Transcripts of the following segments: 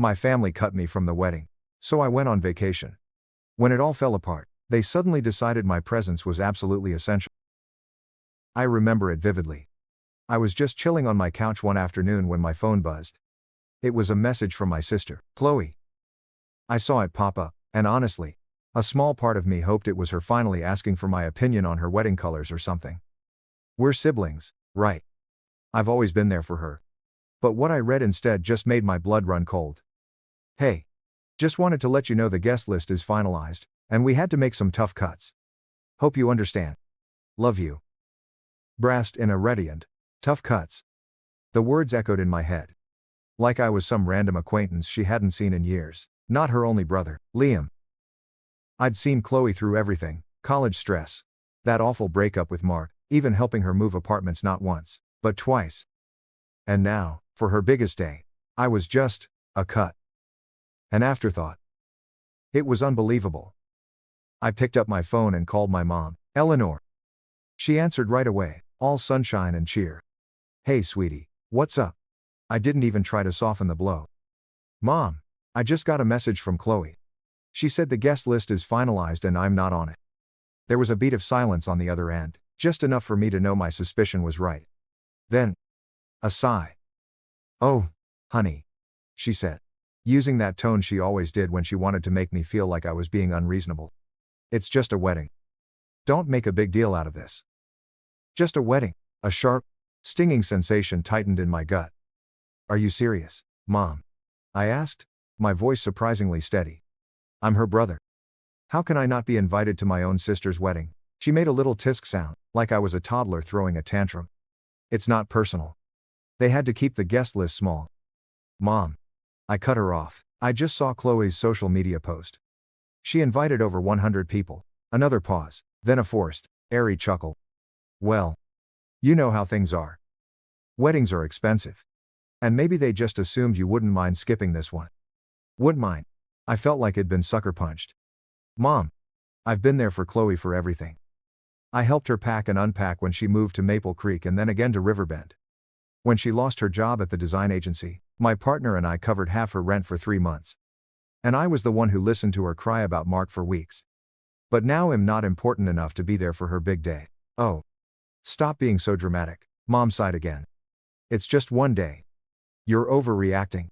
My family cut me from the wedding. So I went on vacation. When it all fell apart, they suddenly decided my presence was absolutely essential. I remember it vividly. I was just chilling on my couch one afternoon when my phone buzzed. It was a message from my sister, Chloe. I saw it pop up, and honestly, a small part of me hoped it was her finally asking for my opinion on her wedding colors or something. We're siblings, right? I've always been there for her. But what I read instead just made my blood run cold. Hey. Just wanted to let you know the guest list is finalized, and we had to make some tough cuts. Hope you understand. Love you. Brassed in a radiant. Tough cuts. The words echoed in my head. Like I was some random acquaintance she hadn't seen in years, not her only brother, Liam. I'd seen Chloe through everything, college stress, that awful breakup with Mark, even helping her move apartments not once, but twice. And now, for her biggest day, I was just a cut. An afterthought. It was unbelievable. I picked up my phone and called my mom, Eleanor. She answered right away, all sunshine and cheer. Hey sweetie, what's up? I didn't even try to soften the blow. Mom, I just got a message from Chloe. She said the guest list is finalized and I'm not on it. There was a beat of silence on the other end, just enough for me to know my suspicion was right. Then, a sigh. Oh, honey, she said, using that tone she always did when she wanted to make me feel like I was being unreasonable. It's just a wedding. Don't make a big deal out of this. Just a wedding. A sharp, stinging sensation tightened in my gut. Are you serious, Mom? I asked, my voice surprisingly steady. I'm her brother. How can I not be invited to my own sister's wedding? She made a little tisk sound, like I was a toddler throwing a tantrum. It's not personal. They had to keep the guest list small. Mom. I cut her off. I just saw Chloe's social media post. She invited over 100 people. Another pause, then a forced, airy chuckle. Well. You know how things are. Weddings are expensive. And maybe they just assumed you wouldn't mind skipping this one. Wouldn't mind. I felt like it'd been sucker punched. Mom. I've been there for Chloe for everything. I helped her pack and unpack when she moved to Maple Creek and then again to Riverbend. When she lost her job at the design agency, my partner and I covered half her rent for 3 months. And I was the one who listened to her cry about Mark for weeks. But now I'm not important enough to be there for her big day. Oh. Stop being so dramatic, Mom sighed again. It's just one day. You're overreacting.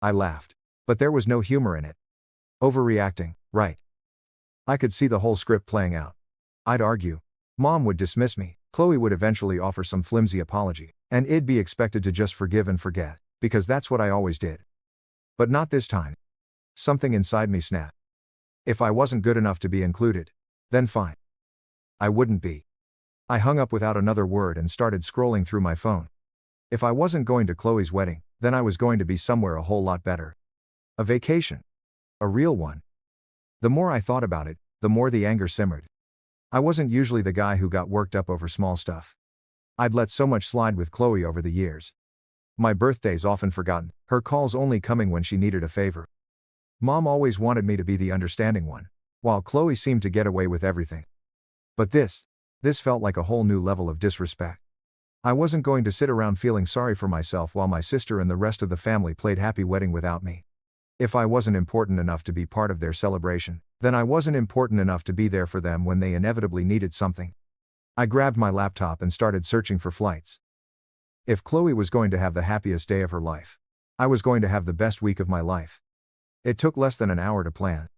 I laughed. But there was no humor in it. Overreacting, right. I could see the whole script playing out. I'd argue. Mom would dismiss me, Chloe would eventually offer some flimsy apology, and I'd be expected to just forgive and forget, because that's what I always did. But not this time. Something inside me snapped. If I wasn't good enough to be included, then fine. I wouldn't be. I hung up without another word and started scrolling through my phone. If I wasn't going to Chloe's wedding, then I was going to be somewhere a whole lot better. A vacation. A real one. The more I thought about it, the more the anger simmered. I wasn't usually the guy who got worked up over small stuff. I'd let so much slide with Chloe over the years. My birthdays often forgotten, her calls only coming when she needed a favor. Mom always wanted me to be the understanding one, while Chloe seemed to get away with everything. But this felt like a whole new level of disrespect. I wasn't going to sit around feeling sorry for myself while my sister and the rest of the family played happy wedding without me. If I wasn't important enough to be part of their celebration, then I wasn't important enough to be there for them when they inevitably needed something. I grabbed my laptop and started searching for flights. If Chloe was going to have the happiest day of her life, I was going to have the best week of my life. It took less than an hour to plan.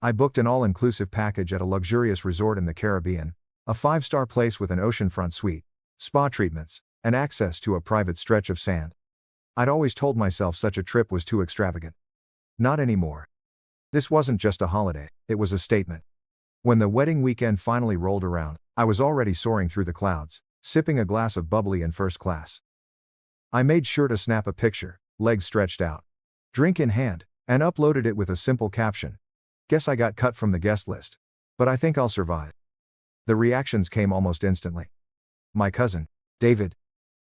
I booked an all-inclusive package at a luxurious resort in the Caribbean, a 5-star place with an oceanfront suite, spa treatments, and access to a private stretch of sand. I'd always told myself such a trip was too extravagant. Not anymore. This wasn't just a holiday, it was a statement. When the wedding weekend finally rolled around, I was already soaring through the clouds, sipping a glass of bubbly in first class. I made sure to snap a picture, legs stretched out, drink in hand, and uploaded it with a simple caption. Guess I got cut from the guest list. But I think I'll survive. The reactions came almost instantly. My cousin, David,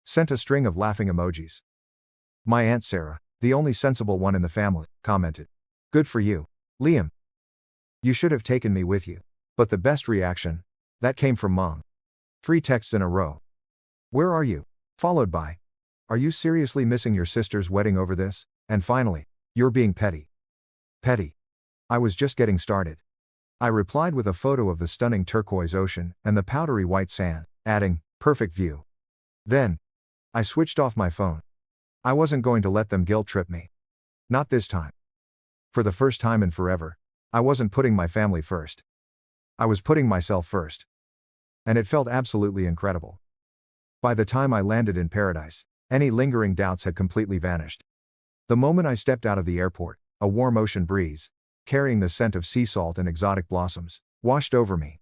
sent a string of laughing emojis. My Aunt Sarah, the only sensible one in the family, commented. Good for you, Liam. You should have taken me with you. But the best reaction, that came from Mom. 3 texts in a row. Where are you? Followed by, are you seriously missing your sister's wedding over this? And finally, You're being petty. Petty. I was just getting started. I replied with a photo of the stunning turquoise ocean and the powdery white sand, adding, perfect view. Then, I switched off my phone. I wasn't going to let them guilt trip me. Not this time. For the first time in forever, I wasn't putting my family first. I was putting myself first. And it felt absolutely incredible. By the time I landed in paradise, any lingering doubts had completely vanished. The moment I stepped out of the airport, a warm ocean breeze, carrying the scent of sea salt and exotic blossoms, washed over me.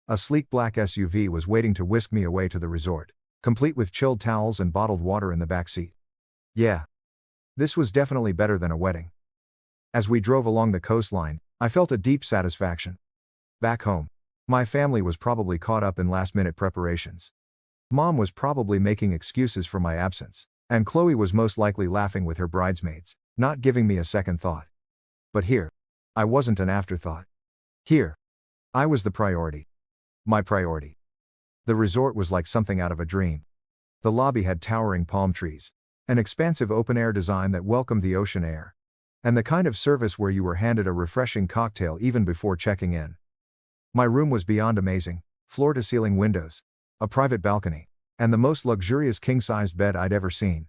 A sleek black SUV was waiting to whisk me away to the resort, complete with chilled towels and bottled water in the back seat. Yeah. This was definitely better than a wedding. As we drove along the coastline, I felt a deep satisfaction. Back home, my family was probably caught up in last-minute preparations. Mom was probably making excuses for my absence, and Chloe was most likely laughing with her bridesmaids, not giving me a second thought. But here, I wasn't an afterthought. Here, I was the priority. My priority. The resort was like something out of a dream. The lobby had towering palm trees, an expansive open-air design that welcomed the ocean air, and the kind of service where you were handed a refreshing cocktail even before checking in. My room was beyond amazing, floor-to-ceiling windows, a private balcony, and the most luxurious king-sized bed I'd ever seen.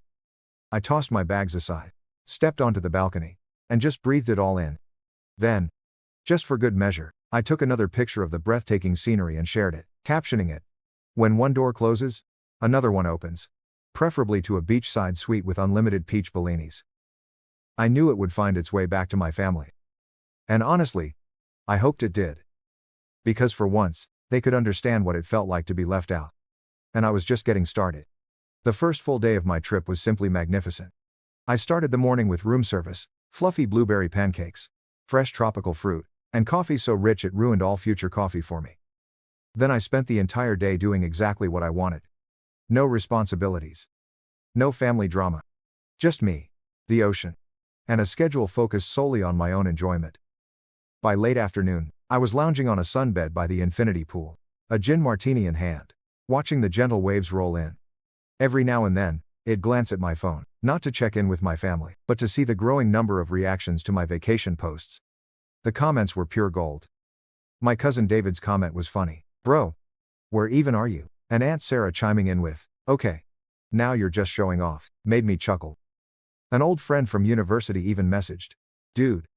I tossed my bags aside, stepped onto the balcony, and just breathed it all in. Then, just for good measure, I took another picture of the breathtaking scenery and shared it, captioning it, "When one door closes, another one opens," preferably to a beachside suite with unlimited peach bellinis. I knew it would find its way back to my family. And honestly, I hoped it did. Because for once, they could understand what it felt like to be left out. And I was just getting started. The first full day of my trip was simply magnificent. I started the morning with room service, fluffy blueberry pancakes, fresh tropical fruit, and coffee so rich it ruined all future coffee for me. Then I spent the entire day doing exactly what I wanted. No responsibilities. No family drama. Just me, the ocean, and a schedule focused solely on my own enjoyment. By late afternoon, I was lounging on a sunbed by the infinity pool, a gin martini in hand, watching the gentle waves roll in. Every now and then, I'd glance at my phone, not to check in with my family, but to see the growing number of reactions to my vacation posts. The comments were pure gold. My cousin David's comment was funny. "Bro, where even are you?" And Aunt Sarah chiming in with, "Okay. Now you're just showing off," made me chuckle. An old friend from university even messaged, "Dude,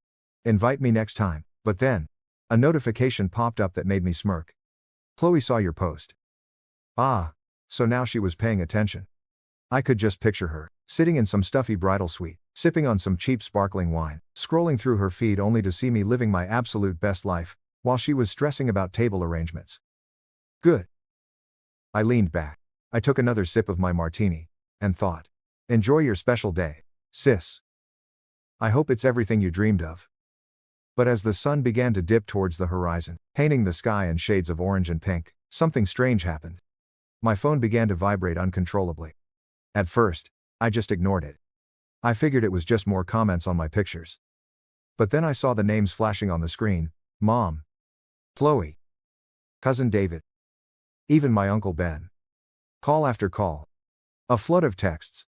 invite me next time," but then, a notification popped up that made me smirk. "Chloe saw your post." Ah, so now she was paying attention. I could just picture her, sitting in some stuffy bridal suite, sipping on some cheap sparkling wine, scrolling through her feed only to see me living my absolute best life, while she was stressing about table arrangements. Good. I leaned back. I took another sip of my martini, and thought, enjoy your special day, sis. I hope it's everything you dreamed of. But as the sun began to dip towards the horizon, painting the sky in shades of orange and pink, something strange happened. My phone began to vibrate uncontrollably. At first, I just ignored it. I figured it was just more comments on my pictures. But then I saw the names flashing on the screen: Mom, Chloe, Cousin David, even my Uncle Ben. Call after call. A flood of texts.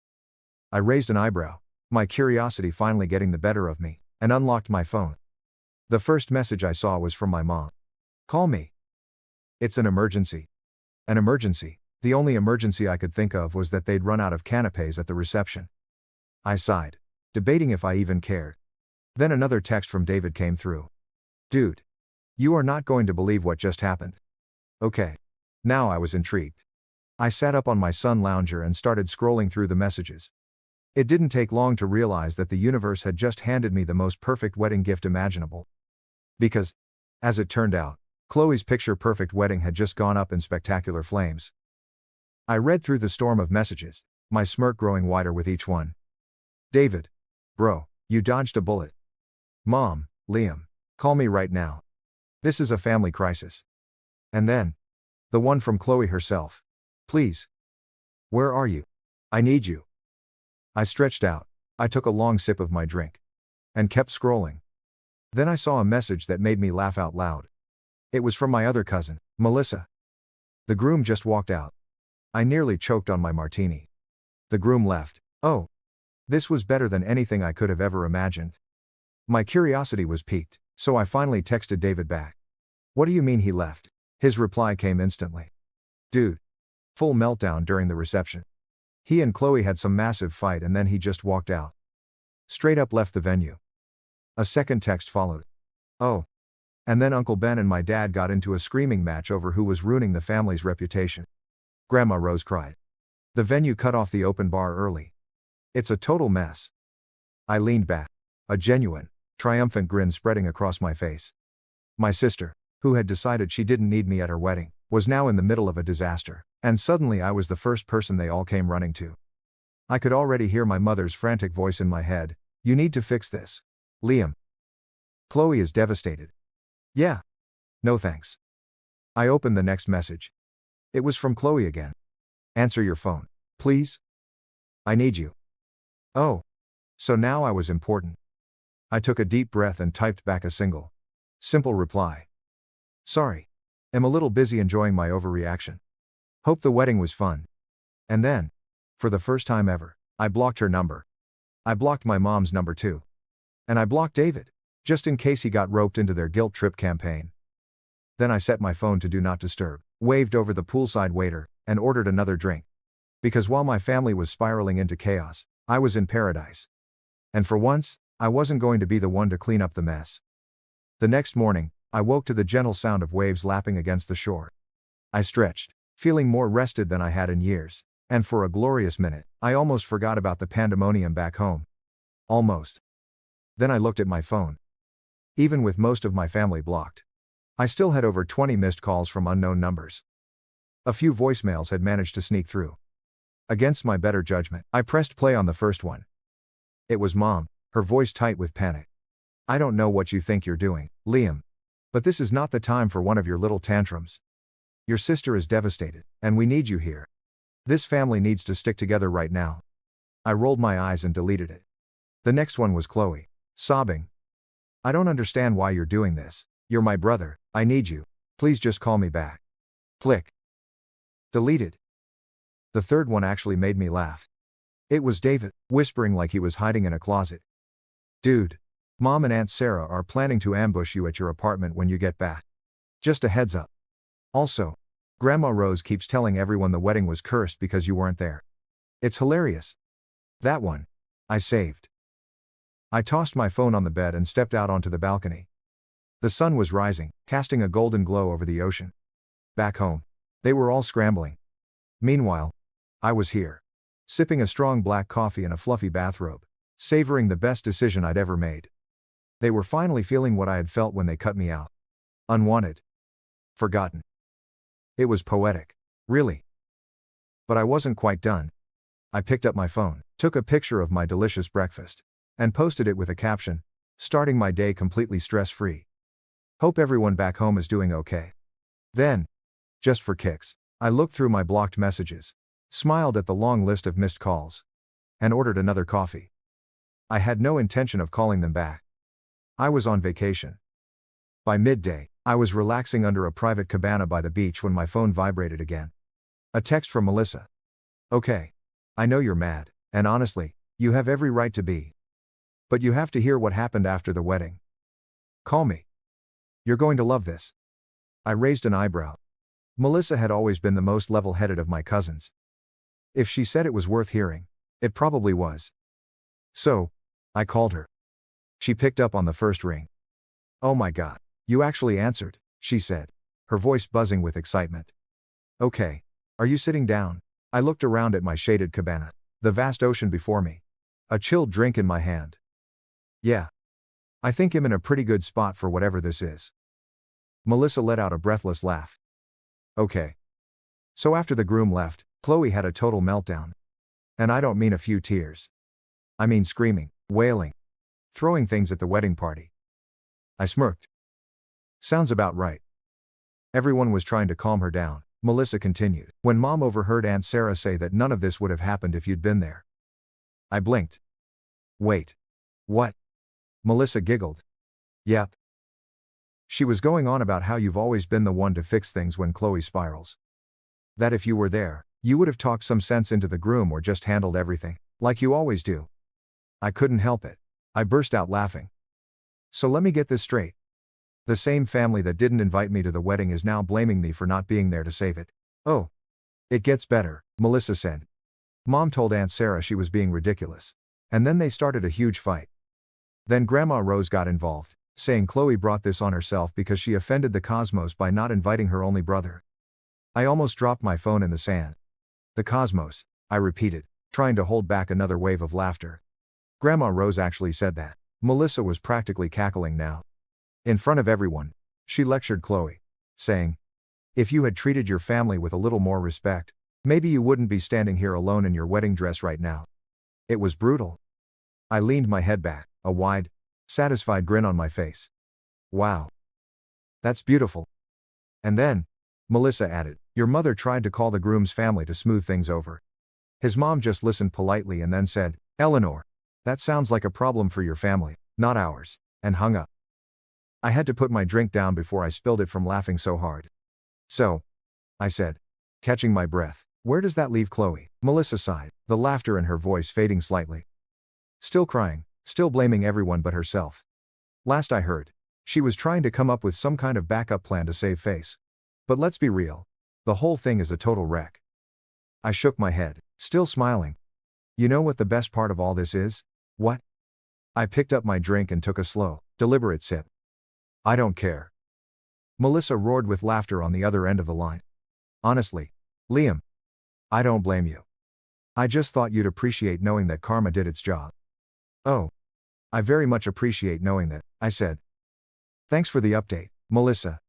I raised an eyebrow, my curiosity finally getting the better of me, and unlocked my phone. The first message I saw was from my mom. "Call me. It's an emergency." An emergency. The only emergency I could think of was that they'd run out of canapes at the reception. I sighed, debating if I even cared. Then another text from David came through. "Dude, you are not going to believe what just happened." Okay. Now I was intrigued. I sat up on my sun lounger and started scrolling through the messages. It didn't take long to realize that the universe had just handed me the most perfect wedding gift imaginable. Because, as it turned out, Chloe's picture-perfect wedding had just gone up in spectacular flames. I read through the storm of messages, my smirk growing wider with each one. "David. Bro, you dodged a bullet." "Mom, Liam. Call me right now. This is a family crisis." And then, the one from Chloe herself. "Please. Where are you? I need you." I stretched out, I took a long sip of my drink, and kept scrolling. Then I saw a message that made me laugh out loud. It was from my other cousin, Melissa. "The groom just walked out." I nearly choked on my martini. "The groom left." "Oh. This was better than anything I could have ever imagined. My curiosity was piqued, so I finally texted David back. "What do you mean he left?" His reply came instantly. "Dude. Full meltdown during the reception. He and Chloe had some massive fight and then he just walked out. Straight up left the venue." A second text followed. "Oh. And then Uncle Ben and my dad got into a screaming match over who was ruining the family's reputation." Grandma Rose cried. "The venue cut off the open bar early. It's a total mess." I leaned back, a genuine, triumphant grin spreading across my face. My sister, who had decided she didn't need me at her wedding, was now in the middle of a disaster, and suddenly I was the first person they all came running to. I could already hear my mother's frantic voice in my head, "You need to fix this. Liam. Chloe is devastated." "Yeah. No thanks." I opened the next message. It was from Chloe again. "Answer your phone, please. I need you." Oh. So now I was important. I took a deep breath and typed back a simple reply. "Sorry. Am a little busy enjoying my overreaction. Hope the wedding was fun." And then, for the first time ever, I blocked her number. I blocked my mom's number too. And I blocked David, just in case he got roped into their guilt trip campaign. Then I set my phone to do not disturb, waved over the poolside waiter, and ordered another drink. Because while my family was spiraling into chaos, I was in paradise. And for once, I wasn't going to be the one to clean up the mess. The next morning, I woke to the gentle sound of waves lapping against the shore. I stretched, feeling more rested than I had in years, and for a glorious minute, I almost forgot about the pandemonium back home. Almost. Then I looked at my phone. Even with most of my family blocked, I still had over 20 missed calls from unknown numbers. A few voicemails had managed to sneak through. Against my better judgment, I pressed play on the first one. It was Mom, her voice tight with panic. "I don't know what you think you're doing, Liam. But this is not the time for one of your little tantrums. Your sister is devastated, and we need you here. This family needs to stick together right now." I rolled my eyes and deleted it. The next one was Chloe, sobbing. "I don't understand why you're doing this. You're my brother, I need you. Please just call me back." Click. Deleted. The third one actually made me laugh. It was David, whispering like he was hiding in a closet. "Dude. Mom and Aunt Sarah are planning to ambush you at your apartment when you get back. Just a heads up. Also, Grandma Rose keeps telling everyone the wedding was cursed because you weren't there. It's hilarious." That one. I saved. I tossed my phone on the bed and stepped out onto the balcony. The sun was rising, casting a golden glow over the ocean. Back home, they were all scrambling. Meanwhile, I was here, sipping a strong black coffee in a fluffy bathrobe, savoring the best decision I'd ever made. They were finally feeling what I had felt when they cut me out. Unwanted. Forgotten. It was poetic. Really. But I wasn't quite done. I picked up my phone, took a picture of my delicious breakfast, and posted it with a caption, "Starting my day completely stress-free. Hope everyone back home is doing okay." Then, just for kicks, I looked through my blocked messages, smiled at the long list of missed calls, and ordered another coffee. I had no intention of calling them back. I was on vacation. By midday, I was relaxing under a private cabana by the beach when my phone vibrated again. A text from Melissa. "Okay. I know you're mad, and honestly, you have every right to be. But you have to hear what happened after the wedding. Call me. You're going to love this." I raised an eyebrow. Melissa had always been the most level-headed of my cousins. If she said it was worth hearing, it probably was. So, I called her. She picked up on the first ring. "Oh my God, you actually answered," she said, her voice buzzing with excitement. "Okay. Are you sitting down?" I looked around at my shaded cabana, the vast ocean before me, a chilled drink in my hand. "Yeah. I think I'm in a pretty good spot for whatever this is." Melissa let out a breathless laugh. "Okay." So after the groom left, Chloe had a total meltdown. And I don't mean a few tears. I mean screaming, wailing, throwing things at the wedding party. I smirked. "Sounds about right." Everyone was trying to calm her down, Melissa continued, when Mom overheard Aunt Sarah say that none of this would have happened if you'd been there. I blinked. "Wait. What?" Melissa giggled. "Yep. She was going on about how you've always been the one to fix things when Chloe spirals. That if you were there, you would have talked some sense into the groom or just handled everything, like you always do. I couldn't help it. I burst out laughing. So let me get this straight. The same family that didn't invite me to the wedding is now blaming me for not being there to save it. Oh. It gets better, Melissa said. Mom told Aunt Sarah she was being ridiculous. And then they started a huge fight. Then Grandma Rose got involved, saying Chloe brought this on herself because she offended the cosmos by not inviting her only brother. I almost dropped my phone in the sand. The cosmos, I repeated, trying to hold back another wave of laughter. Grandma Rose actually said that. Melissa was practically cackling now. In front of everyone, she lectured Chloe, saying, "If you had treated your family with a little more respect, maybe you wouldn't be standing here alone in your wedding dress right now." It was brutal. I leaned my head back, a wide, satisfied grin on my face. Wow. That's beautiful. And then, Melissa added, your mother tried to call the groom's family to smooth things over. His mom just listened politely and then said, "Eleanor, that sounds like a problem for your family, not ours," and hung up. I had to put my drink down before I spilled it from laughing so hard. So, I said, catching my breath, where does that leave Chloe? Melissa sighed, the laughter in her voice fading slightly. Still crying, still blaming everyone but herself. Last I heard, she was trying to come up with some kind of backup plan to save face. But let's be real. The whole thing is a total wreck. I shook my head, still smiling. You know what the best part of all this is? What? I picked up my drink and took a slow, deliberate sip. I don't care. Melissa roared with laughter on the other end of the line. Honestly, Liam, I don't blame you. I just thought you'd appreciate knowing that karma did its job. Oh. I very much appreciate knowing that, I said. Thanks for the update, Melissa.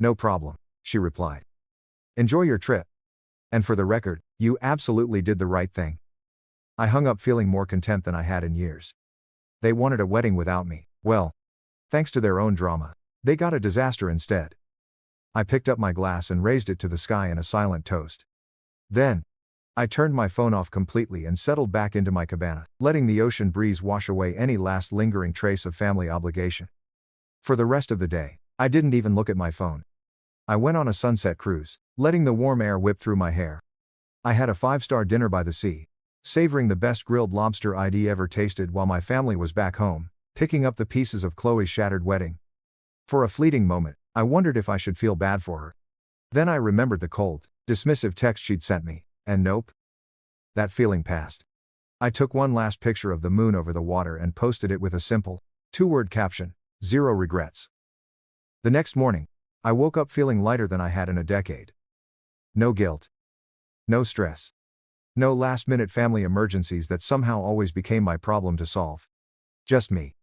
No problem, she replied. Enjoy your trip. And for the record, you absolutely did the right thing. I hung up feeling more content than I had in years. They wanted a wedding without me. Well, thanks to their own drama, they got a disaster instead. I picked up my glass and raised it to the sky in a silent toast. Then, I turned my phone off completely and settled back into my cabana, letting the ocean breeze wash away any last lingering trace of family obligation. For the rest of the day, I didn't even look at my phone. I went on a sunset cruise, letting the warm air whip through my hair. I had a 5-star dinner by the sea, savoring the best grilled lobster I'd ever tasted while my family was back home, picking up the pieces of Chloe's shattered wedding. For a fleeting moment, I wondered if I should feel bad for her. Then I remembered the cold, dismissive text she'd sent me, and nope. That feeling passed. I took one last picture of the moon over the water and posted it with a simple, 2-word caption, "Zero regrets." The next morning, I woke up feeling lighter than I had in a decade. No guilt. No stress. No last-minute family emergencies that somehow always became my problem to solve. Just me.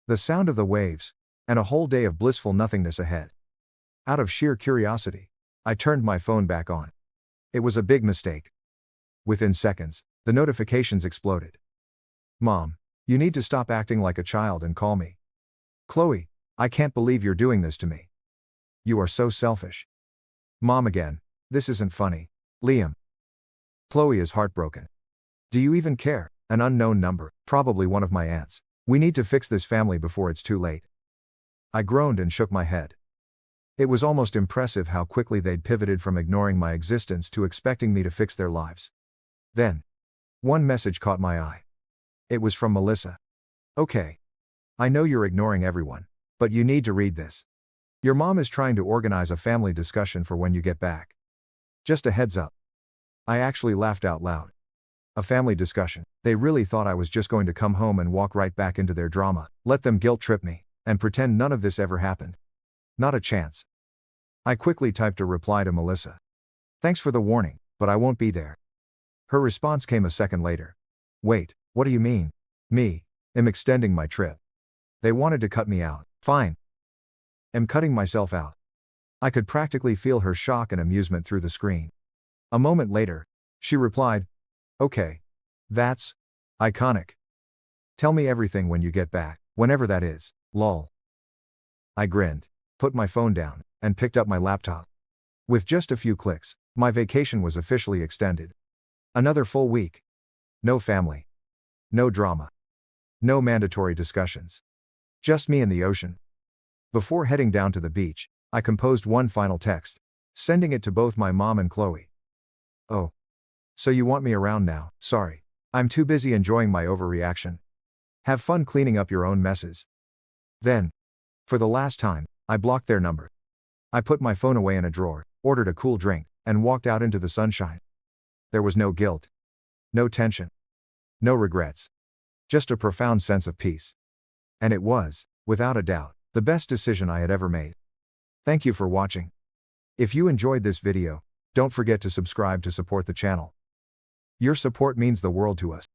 The sound of the waves, and a whole day of blissful nothingness ahead. Out of sheer curiosity, I turned my phone back on. It was a big mistake. Within seconds, the notifications exploded. Mom, you need to stop acting like a child and call me. Chloe, I can't believe you're doing this to me. You are so selfish. Mom again, this isn't funny. Liam. Chloe is heartbroken. Do you even care? An unknown number, probably one of my aunts. We need to fix this family before it's too late. I groaned and shook my head. It was almost impressive how quickly they'd pivoted from ignoring my existence to expecting me to fix their lives. Then, one message caught my eye. It was from Melissa. Okay. I know you're ignoring everyone, but you need to read this. Your mom is trying to organize a family discussion for when you get back. Just a heads up. I actually laughed out loud. A family discussion. They really thought I was just going to come home and walk right back into their drama, let them guilt trip me, and pretend none of this ever happened. Not a chance. I quickly typed a reply to Melissa. Thanks for the warning, but I won't be there. Her response came a second later. Wait, what do you mean? Me, am extending my trip. They wanted to cut me out. Fine. Am cutting myself out. I could practically feel her shock and amusement through the screen. A moment later, she replied, okay. That's iconic. Tell me everything when you get back, whenever that is, lol. I grinned, put my phone down, and picked up my laptop. With just a few clicks, my vacation was officially extended. Another full week. No family. No drama. No mandatory discussions. Just me and the ocean. Before heading down to the beach, I composed one final text, sending it to both my mom and Chloe. Oh. So you want me around now? Sorry. I'm too busy enjoying my overreaction. Have fun cleaning up your own messes. Then, for the last time, I blocked their number. I put my phone away in a drawer, ordered a cool drink, and walked out into the sunshine. There was no guilt. No tension. No regrets. Just a profound sense of peace. And it was, without a doubt, the best decision I had ever made. Thank you for watching. If you enjoyed this video, don't forget to subscribe to support the channel. Your support means the world to us.